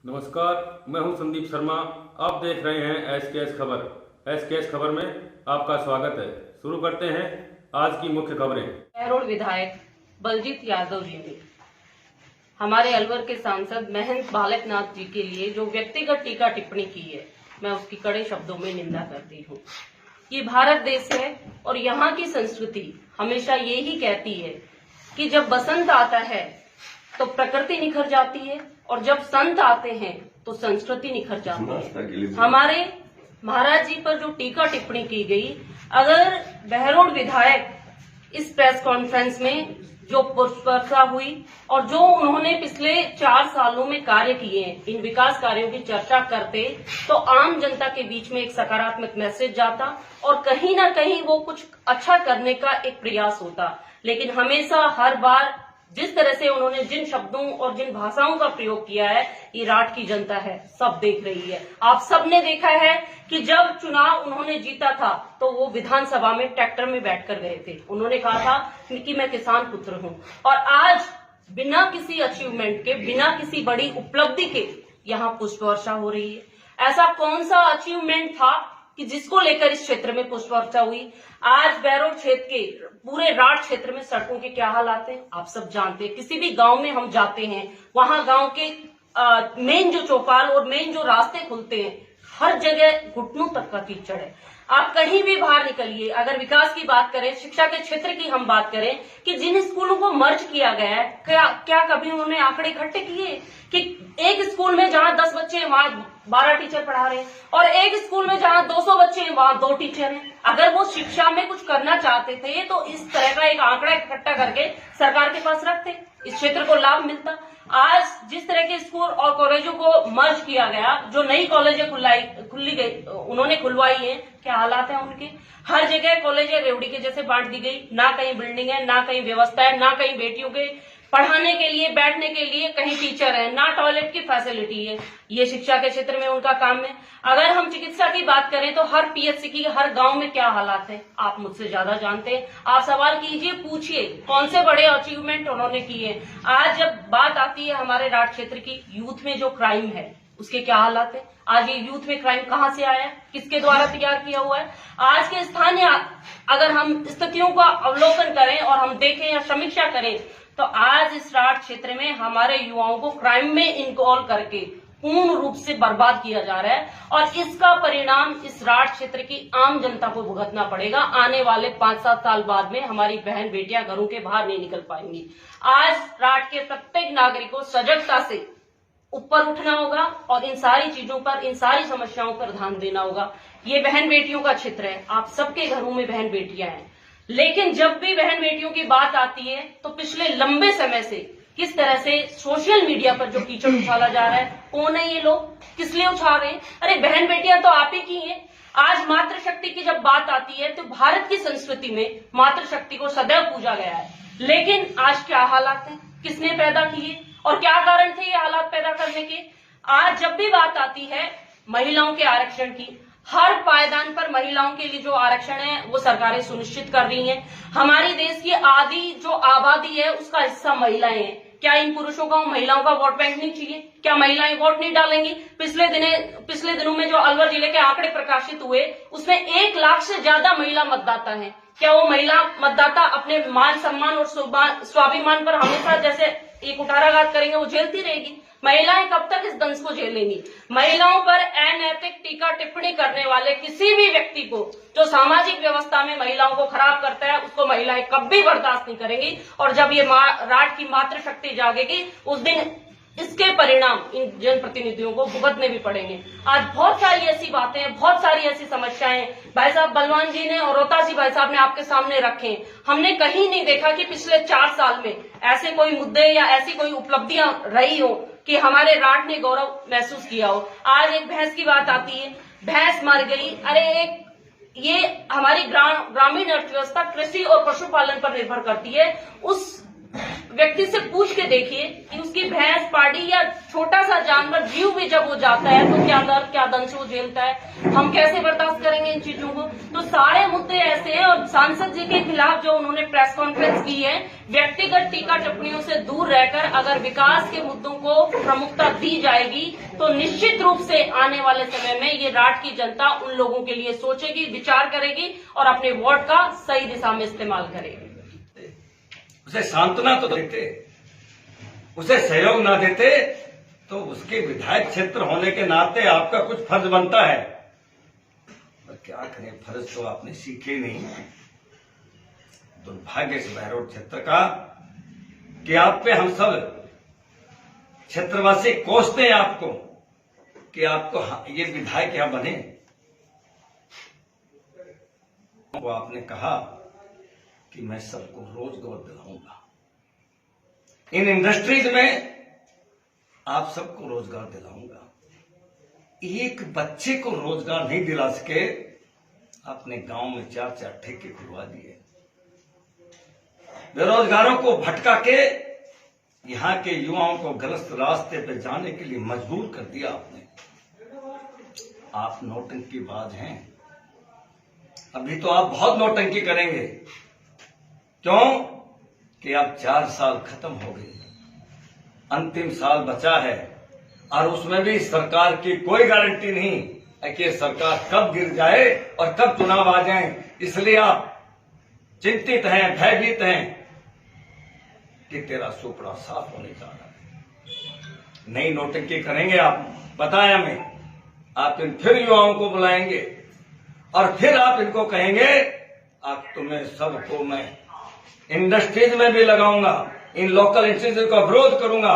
नमस्कार, मैं हूं संदीप शर्मा। आप देख रहे हैं एसकेएस खबर। एसकेएस खबर में आपका स्वागत है। शुरू करते हैं आज की मुख्य खबरें। बहरोड विधायक बलजीत यादव जी ने हमारे अलवर के सांसद महंत बालकनाथ जी के लिए जो व्यक्तिगत टीका टिप्पणी की है, मैं उसकी कड़े शब्दों में निंदा करती हूँ। ये भारत देश है और यहाँ की संस्कृति हमेशा ये ही कहती है कि जब बसंत आता है तो प्रकृति निखर जाती है और जब संत आते हैं तो संस्कृति निखर जाती है। हमारे महाराज जी पर जो टीका टिप्पणी की गई, अगर बहरोड विधायक इस प्रेस कॉन्फ्रेंस में जो पुष्पवर्षा हुई और जो उन्होंने पिछले 4 सालों में कार्य किए हैं, इन विकास कार्यों की चर्चा करते तो आम जनता के बीच में एक सकारात्मक मैसेज जाता और कहीं ना कहीं वो कुछ अच्छा करने का एक प्रयास होता। लेकिन हमेशा हर बार जिस तरह से उन्होंने जिन शब्दों और जिन भाषाओं का प्रयोग किया है, ये राठ की जनता है, सब देख रही है। आप सबने देखा है कि जब चुनाव उन्होंने जीता था तो वो विधानसभा में ट्रैक्टर में बैठकर गए थे। उन्होंने कहा था कि मैं किसान पुत्र हूं और आज बिना किसी अचीवमेंट के, बिना किसी बड़ी उपलब्धि के यहाँ पुष्प वर्षा हो रही है। ऐसा कौन सा अचीवमेंट था कि जिसको लेकर इस क्षेत्र में पुष्प वर्षा हुई? आज बहरोड क्षेत्र के, पूरे राठ क्षेत्र में सड़कों के क्या हालात हैं आप सब जानते हैं। किसी भी गांव में हम जाते हैं, वहां गांव के मेन जो चौपाल और मेन जो रास्ते खुलते हैं, हर जगह घुटनों तक का कीचड़ है। आप कहीं भी बाहर निकलिए, अगर विकास की बात करें, शिक्षा के क्षेत्र की हम बात करें कि जिन स्कूलों को मर्ज किया गया है, क्या कभी उन्होंने आंकड़े इकट्ठे किए कि एक स्कूल में जहां 10 बच्चे हैं वहां 12 टीचर पढ़ा रहे हैं और एक स्कूल में जहां 200 बच्चे हैं वहां 2 टीचर हैं। अगर वो शिक्षा में कुछ करना चाहते थे तो इस तरह का एक आंकड़ा इकट्ठा करके सरकार के पास रखते, इस क्षेत्र को लाभ मिलता। आज जिस तरह के स्कूल और कॉलेजों को मर्ज किया गया, जो नई कॉलेजें खुली गई, उन्होंने खुलवाई है, क्या हालात है उनके? हर जगह कॉलेजें रेवड़ी के जैसे बांट दी गई, ना कहीं बिल्डिंग है, ना कहीं व्यवस्था है, ना कहीं बेटियों के पढ़ाने के लिए, बैठने के लिए कहीं टीचर है, ना टॉयलेट की फैसिलिटी है। ये शिक्षा के क्षेत्र में उनका काम है। अगर हम चिकित्सा की बात करें तो हर पीएचसी की हर गांव में क्या हालात है आप मुझसे ज्यादा जानते हैं। आप सवाल कीजिए, पूछिए कौन से बड़े अचीवमेंट उन्होंने किए। आज जब बात आती है हमारे राठ क्षेत्र की, यूथ में जो क्राइम है उसके क्या हालात है? आज ये यूथ में क्राइम कहां से आया है, किसके द्वारा तैयार किया हुआ है? आज के स्थानीय अगर हम स्थितियों का अवलोकन करें और हम देखें या समीक्षा करें तो आज इस राठ क्षेत्र में हमारे युवाओं को क्राइम में इन्वॉल्व करके पूर्ण रूप से बर्बाद किया जा रहा है और इसका परिणाम इस राठ क्षेत्र की आम जनता को भुगतना पड़ेगा। आने वाले 5-7 साल बाद में हमारी बहन बेटियां घरों के बाहर नहीं निकल पाएंगी। आज राठ के प्रत्येक नागरिक को सजगता से ऊपर उठना होगा और इन सारी चीजों पर, इन सारी समस्याओं पर ध्यान देना होगा। ये बहन बेटियों का क्षेत्र है, आप सबके घरों में बहन बेटियां हैं, लेकिन जब भी बहन बेटियों की बात आती है तो पिछले लंबे समय से किस तरह से सोशल मीडिया पर जो कीचड़ उछाला जा रहा है, कौन है ये लोग, किस लिए उछाल रहे हैं? अरे बहन बेटियां तो आप ही की हैं। आज मातृशक्ति की जब बात आती है तो भारत की संस्कृति में मातृशक्ति को सदैव पूजा गया है, लेकिन आज क्या हालात है, किसने पैदा किए और क्या कारण थे ये हालात पैदा करने के? आज जब भी बात आती है महिलाओं के आरक्षण की, हर पायदान पर महिलाओं के लिए जो आरक्षण है वो सरकारें सुनिश्चित कर रही हैं। हमारी देश की आधी जो आबादी है उसका हिस्सा महिलाएं हैं। क्या इन पुरुषों को, महिलाओं का वोट बैंक नहीं चाहिए? क्या महिलाएं वोट नहीं डालेंगी? पिछले दिनों में जो अलवर जिले के आंकड़े प्रकाशित हुए उसमें 1 लाख से ज्यादा महिला मतदाता हैं। क्या वो महिला मतदाता अपने मान सम्मान और स्वाभिमान पर हमेशा जैसे एक कुठाराघात करेंगे, वो झेलती रहेगी? महिलाएं कब तक इस दंश को झेलेंगी? महिलाओं पर अनैतिक टीका टिप्पणी करने वाले किसी भी व्यक्ति को जो सामाजिक व्यवस्था में महिलाओं को खराब करता है, उसको महिलाएं कभी बर्दाश्त नहीं करेंगी और जब ये राठ की मातृशक्ति जागेगी उस दिन इसके परिणाम इन जनप्रतिनिधियों को भुगतने भी पड़ेंगे। आज बहुत सारी ऐसी बातें, बहुत सारी ऐसी समस्याएं भाई साहब बलवान जी ने और रोहतासी भाई साहब ने आपके सामने रखे। हमने कहीं नहीं देखा कि पिछले 4 साल में ऐसे कोई मुद्दे या ऐसी कोई उपलब्धियां रही हो कि हमारे राठ ने गौरव महसूस किया हो। आज एक भैंस की बात आती है, भैंस मर गई। अरे ये हमारी ग्रामीण अर्थव्यवस्था कृषि और पशुपालन पर निर्भर करती है। उस व्यक्ति से पूछ के देखिए कि उसकी भैंस, पाड़ी या छोटा सा जानवर जीव भी जब वो जाता है तो क्या दर्द, क्या दंश वो झेलता है। हम कैसे बर्दाश्त करेंगे इन चीजों को। तो सारे मुद्दे ऐसे हैं। और सांसद जी के खिलाफ जो उन्होंने प्रेस कॉन्फ्रेंस की है, व्यक्तिगत टीका टिप्पणियों से दूर रहकर अगर विकास के मुद्दों को प्रमुखता दी जाएगी तो निश्चित रूप से आने वाले समय में ये राठ की जनता उन लोगों के लिए सोचेगी, विचार करेगी और अपने वोट का सही दिशा में इस्तेमाल करेगी। उसे सांत्वना तो देते, उसे सहयोग ना देते तो उसके विधायक क्षेत्र होने के नाते आपका कुछ फर्ज बनता है। पर क्या करें, फर्ज तो आपने सीखे नहीं। दुर्भाग्य इस बहरोड क्षेत्र का कि आप पे हम सब क्षेत्रवासी कोसते हैं आपको कि आपको ये विधायक यहां बने। वो आपने कहा कि मैं सबको रोजगार दिलाऊंगा, इन इंडस्ट्रीज में आप सबको रोजगार दिलाऊंगा। एक बच्चे को रोजगार नहीं दिला सके, अपने गांव में 4-4 ठेके खुलवा दिए। बेरोजगारों को भटका के यहां के युवाओं को गलत रास्ते पे जाने के लिए मजबूर कर दिया आपने। आप नौटंकीबाज हैं। अभी तो आप बहुत नौटंकी करेंगे। क्यों कि अब 4 साल खत्म हो गए, अंतिम साल बचा है और उसमें भी सरकार की कोई गारंटी नहीं है कि सरकार कब गिर जाए और कब चुनाव आ जाए। इसलिए आप चिंतित हैं, भयभीत हैं कि तेरा सुपड़ा साफ होने जा रहा है। नई नौटंकी करेंगे आप, बताया हमें। आप इन फिर युवाओं को बुलाएंगे और फिर आप इनको कहेंगे आप तुम्हें सबको मैं इंडस्ट्रीज में भी लगाऊंगा, इन लोकल इंडस्ट्रीज का विरोध करूंगा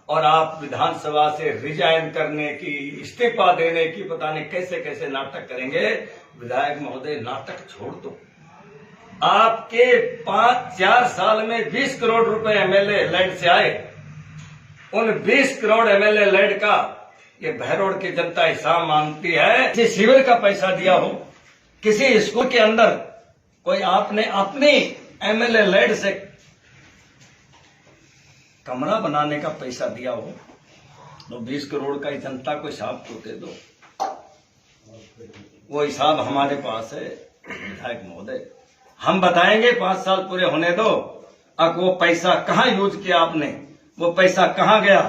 और आप विधानसभा से रिजाइन करने की, इस्तीफा देने की पता नहीं कैसे कैसे नाटक करेंगे। विधायक महोदय, नाटक छोड़ दो। आपके 5-4 साल में 20 करोड़ रुपए एमएलए लैंड से आए। उन 20 करोड़ एमएलए लैंड का ये बहरोड की जनता हिसाब मांगती है। किसी शिविर का पैसा दिया हो, किसी स्कूल के अंदर कोई आपने अपनी एमएलए लैंड से कमरा बनाने का पैसा दिया हो तो 20 करोड़ का जनता को हिसाब तो दे दो। वो हिसाब हमारे पास है विधायक महोदय। हम बताएंगे 5 साल पूरे होने दो। अब वो पैसा कहां यूज किया आपने, वो पैसा कहां गया,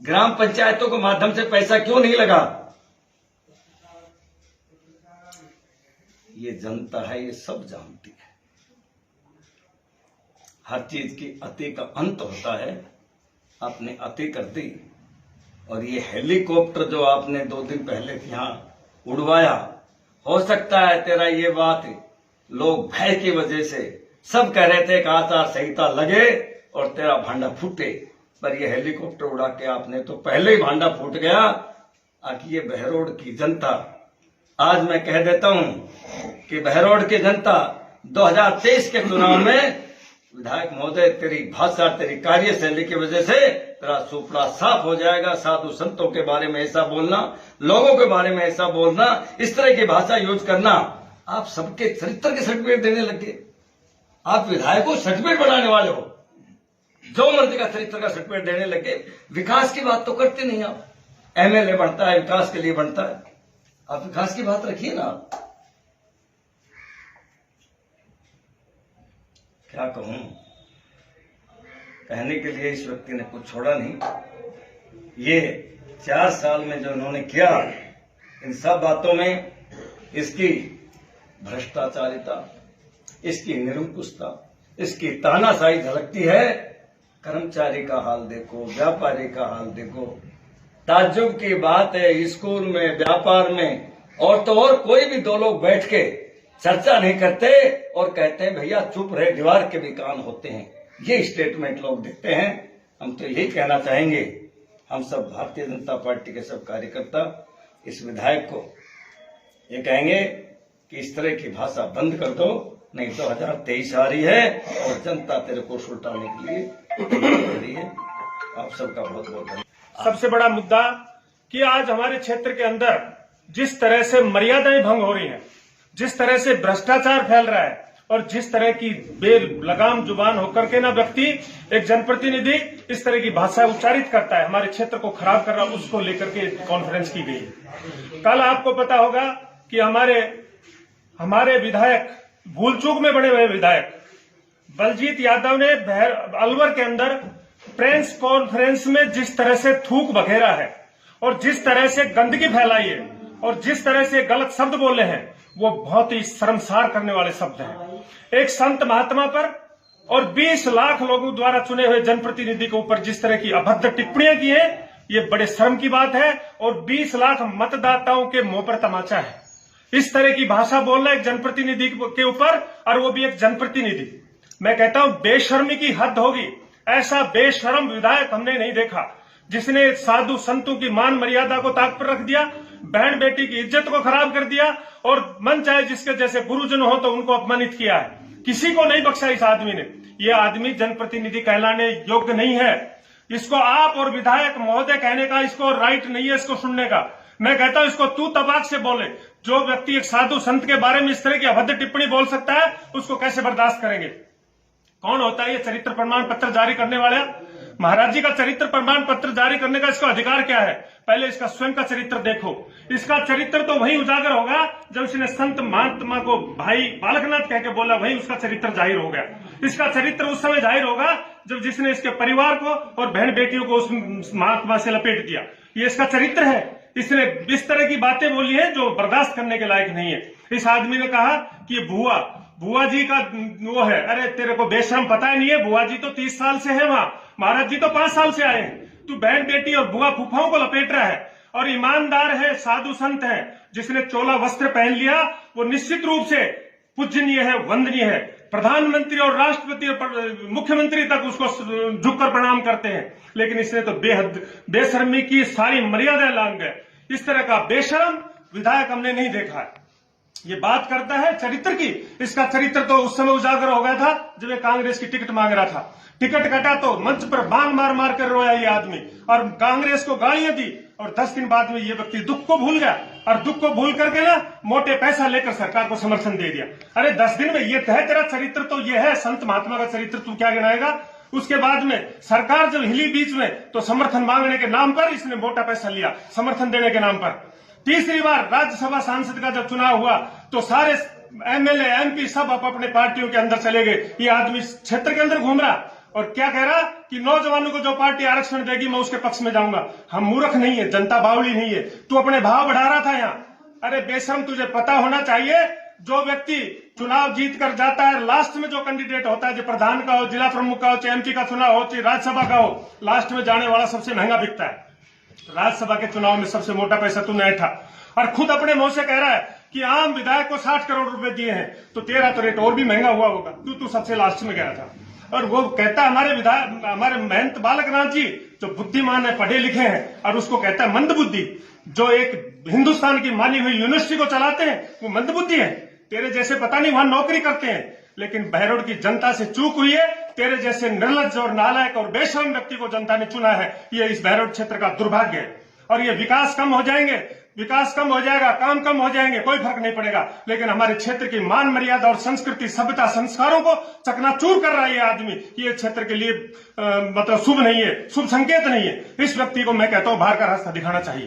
ग्राम पंचायतों के माध्यम से पैसा क्यों नहीं लगा। ये जनता है, ये सब जानती है। हर चीज की अति का अंत होता है। आपने अति कर दी। और ये हेलीकॉप्टर जो आपने 2 दिन पहले यहां उड़वाया, हो सकता है तेरा ये बात लोग भय की वजह से सब कह रहे थे कि आचार संहिता लगे और तेरा भांडा फूटे, पर ये हेलीकॉप्टर उड़ा के आपने तो पहले ही भांडा फूट गया। आखिर ये बहरोड की जनता, आज मैं कह देता हूं कि बहरोड की जनता 2023 के चुनाव में विधायक महोदय तेरी भाषा, तेरी कार्यशैली की वजह से तेरा सुपड़ा साफ हो जाएगा। साधु संतों के बारे में ऐसा बोलना, लोगों के बारे में ऐसा बोलना, इस तरह की भाषा यूज करना, आप सबके चरित्र के सर्टिफिकेट देने लगे। आप विधायक को सर्टिफिकेट बनाने वाले हो, जो मर्जी का चरित्र का सर्टिफिकेट देने लगे। विकास की बात तो करते नहीं आप। एमएलए बनता है, विकास के लिए बनता है, आप विकास की बात रखिए ना। क्या कहूं, कहने के लिए इस व्यक्ति ने कुछ छोड़ा नहीं। ये 4 साल में जो उन्होंने किया, इन सब बातों में इसकी भ्रष्टाचारिता, इसकी निरंकुशता, इसकी तानाशाही झलकती है। कर्मचारी का हाल देखो, व्यापारी का हाल देखो। ताज्जुब की बात है, स्कूल में, व्यापार में और तो और कोई भी 2 लोग बैठ के चर्चा नहीं करते और कहते हैं भैया चुप रहे, दीवार के भी कान होते हैं। ये स्टेटमेंट लोग देते हैं। हम तो यही कहना चाहेंगे, हम सब भारतीय जनता पार्टी के सब कार्यकर्ता इस विधायक को ये कहेंगे कि इस तरह की भाषा बंद कर दो, नहीं 2023 आ रही है और जनता तेरे को सुलटाने के लिए रही है। आप सबका बहुत बहुत धन्यवाद। सबसे बड़ा मुद्दा कि आज हमारे क्षेत्र के अंदर जिस तरह से मर्यादाएं भंग हो रही हैं, जिस तरह से भ्रष्टाचार फैल रहा है, और जिस तरह की बेलगाम जुबान होकर के ना व्यक्ति एक जनप्रतिनिधि इस तरह की भाषा उच्चारित करता है, हमारे क्षेत्र को खराब कर रहा, उसको लेकर के कॉन्फ्रेंस की गई। कल आपको पता होगा कि हमारे विधायक, भूल चूक में बने हुए विधायक बलजीत यादव ने अलवर के अंदर प्रेस कॉन्फ्रेंस में जिस तरह से थूक बखेरा है और जिस तरह से गंदगी फैलाई है और जिस तरह से गलत शब्द बोले हैं, वो बहुत ही शर्मसार करने वाले शब्द हैं। एक संत महात्मा पर और 20 लाख लोगों द्वारा चुने हुए जनप्रतिनिधि के ऊपर जिस तरह की अभद्र टिप्पणियां की है, ये बड़े शर्म की बात है और 20 लाख मतदाताओं के मुंह पर तमाचा है। इस तरह की भाषा बोलना एक जनप्रतिनिधि के ऊपर, और वो भी एक जनप्रतिनिधि। मैं कहता हूं बेशर्मी की हद होगी। ऐसा बेशर्म विधायक हमने नहीं देखा, जिसने साधु संतों की मान मर्यादा को ताक पर रख दिया, बहन बेटी की इज्जत को खराब कर दिया और मन चाहे जिसके जैसे गुरुजन हो तो उनको अपमानित किया है। किसी को नहीं बख्शा इस आदमी ने। ये आदमी जनप्रतिनिधि कहलाने योग्य नहीं है। इसको आप और विधायक महोदय कहने का इसको राइट नहीं है, इसको सुनने का। मैं कहता हूं इसको तू तबाक से बोले। जो व्यक्ति एक साधु संत के बारे में इस तरह की अभद्र टिप्पणी बोल सकता है, उसको कैसे बर्दाश्त करेंगे? कौन होता है ये चरित्र प्रमाण पत्र जारी करने वाला? महाराज जी का चरित्र प्रमाण पत्र जारी करने का इसका अधिकार क्या है? पहले इसका स्वयं का चरित्र देखो। इसका चरित्र तो वही उजागर होगा जब इसने संत महात्मा को भाई बालकनाथ कह के बोला, वही उसका चरित्र जाहिर हो गया। इसका चरित्र उस समय जाहिर होगा जब जिसने इसके परिवार को और बहन बेटियों को उस महात्मा से लपेट दिया। ये इसका चरित्र है। इसने इस तरह की बातें बोली है जो बर्दाश्त करने के लायक नहीं है। इस आदमी ने कहा कि बुआ जी का वो है। अरे तेरे को बेशरम पता ही नहीं है, बुआ जी तो 30 साल से है वहां, महाराज जी तो 5 साल से आए हैं। तू बहन बेटी और बुआ फूफाओं को लपेट रहा है और ईमानदार है, साधु संत है। जिसने चोला वस्त्र पहन लिया वो निश्चित रूप से पूजनीय है, वंदनीय है। प्रधानमंत्री और राष्ट्रपति और मुख्यमंत्री तक उसको झुककर प्रणाम करते हैं, लेकिन इसने तो बेहद बेशर्मी की सारी मर्यादा लांघ गए। इस तरह का बेशरम विधायक हमने नहीं देखा है। ये बात करता है चरित्र की। इसका चरित्र तो उस समय उजागर हो गया था जब ये कांग्रेस की टिकट मांग रहा था। टिकट कटा तो मंच पर बांग मार मार कर रोया ये आदमी और कांग्रेस को गालियां दी, और 10 दिन बाद में ये व्यक्ति दुख को भूल गया और दुख को भूल करके ना मोटे पैसा लेकर सरकार को समर्थन दे दिया। अरे 10 दिन में ये है तेरा चरित्र, तो ये है संत महात्मा का चरित्र, तू क्या गिनाएगा? उसके बाद में सरकार जब हिली बीच में तो समर्थन मांगने के नाम पर इसने मोटा पैसा लिया, समर्थन देने के नाम पर। तीसरी बार राज्यसभा सांसद का जब चुनाव हुआ तो सारे एमएलए एमपी सब अपने पार्टियों के अंदर चले गए। ये आदमी क्षेत्र के अंदर घूम रहा और क्या कह रहा कि नौजवानों को जो पार्टी आरक्षण देगी मैं उसके पक्ष में जाऊंगा। हम मूर्ख नहीं है, जनता बावली नहीं है। तू अपने भाव बढ़ा रहा था यहाँ। अरे बेशरम, तुझे पता होना चाहिए जो व्यक्ति चुनाव जीत कर जाता है, लास्ट में जो कैंडिडेट होता है, जो प्रधान का हो, जिला प्रमुख का हो, चाहे एमपी का चुनाव हो, चाहे राज्यसभा का हो, लास्ट में जाने वाला सबसे महंगा बिकता है। राज्यसभा के चुनाव में सबसे मोटा पैसा तूने ऐठा और खुद अपने मुंह से कह रहा है कि आम विधायक को 60 करोड़ रुपए दिए हैं, तो तेरा तो रेट और भी महंगा हुआ होगा। तू सबसे लास्ट में गया था। और वो कहता है हमारे महंत बालकनाथ जी जो बुद्धिमान है, पढ़े लिखे हैं, और उसको कहता है मंदबुद्धि। जो एक हिंदुस्तान की मानी हुई यूनिवर्सिटी को चलाते हैं वो मंदबुद्धि है। तेरे जैसे पता नहीं वहां नौकरी करते हैं, लेकिन बहरोड की जनता से चूक हुई है। तेरे जैसे निर्लज्ज और नालायक और बेशर्म व्यक्ति को जनता ने चुना है। ये इस बहरोड क्षेत्र का दुर्भाग्य है। और ये विकास कम हो जाएगा, काम कम हो जाएंगे, कोई फर्क नहीं पड़ेगा, लेकिन हमारे क्षेत्र की मान मर्यादा और संस्कृति, सभ्यता, संस्कारों को चकनाचूर कर रहा है ये आदमी। ये क्षेत्र के लिए मतलब शुभ नहीं है, शुभ संकेत नहीं है। इस व्यक्ति को मैं कहता हूं बाहर का रास्ता दिखाना चाहिए।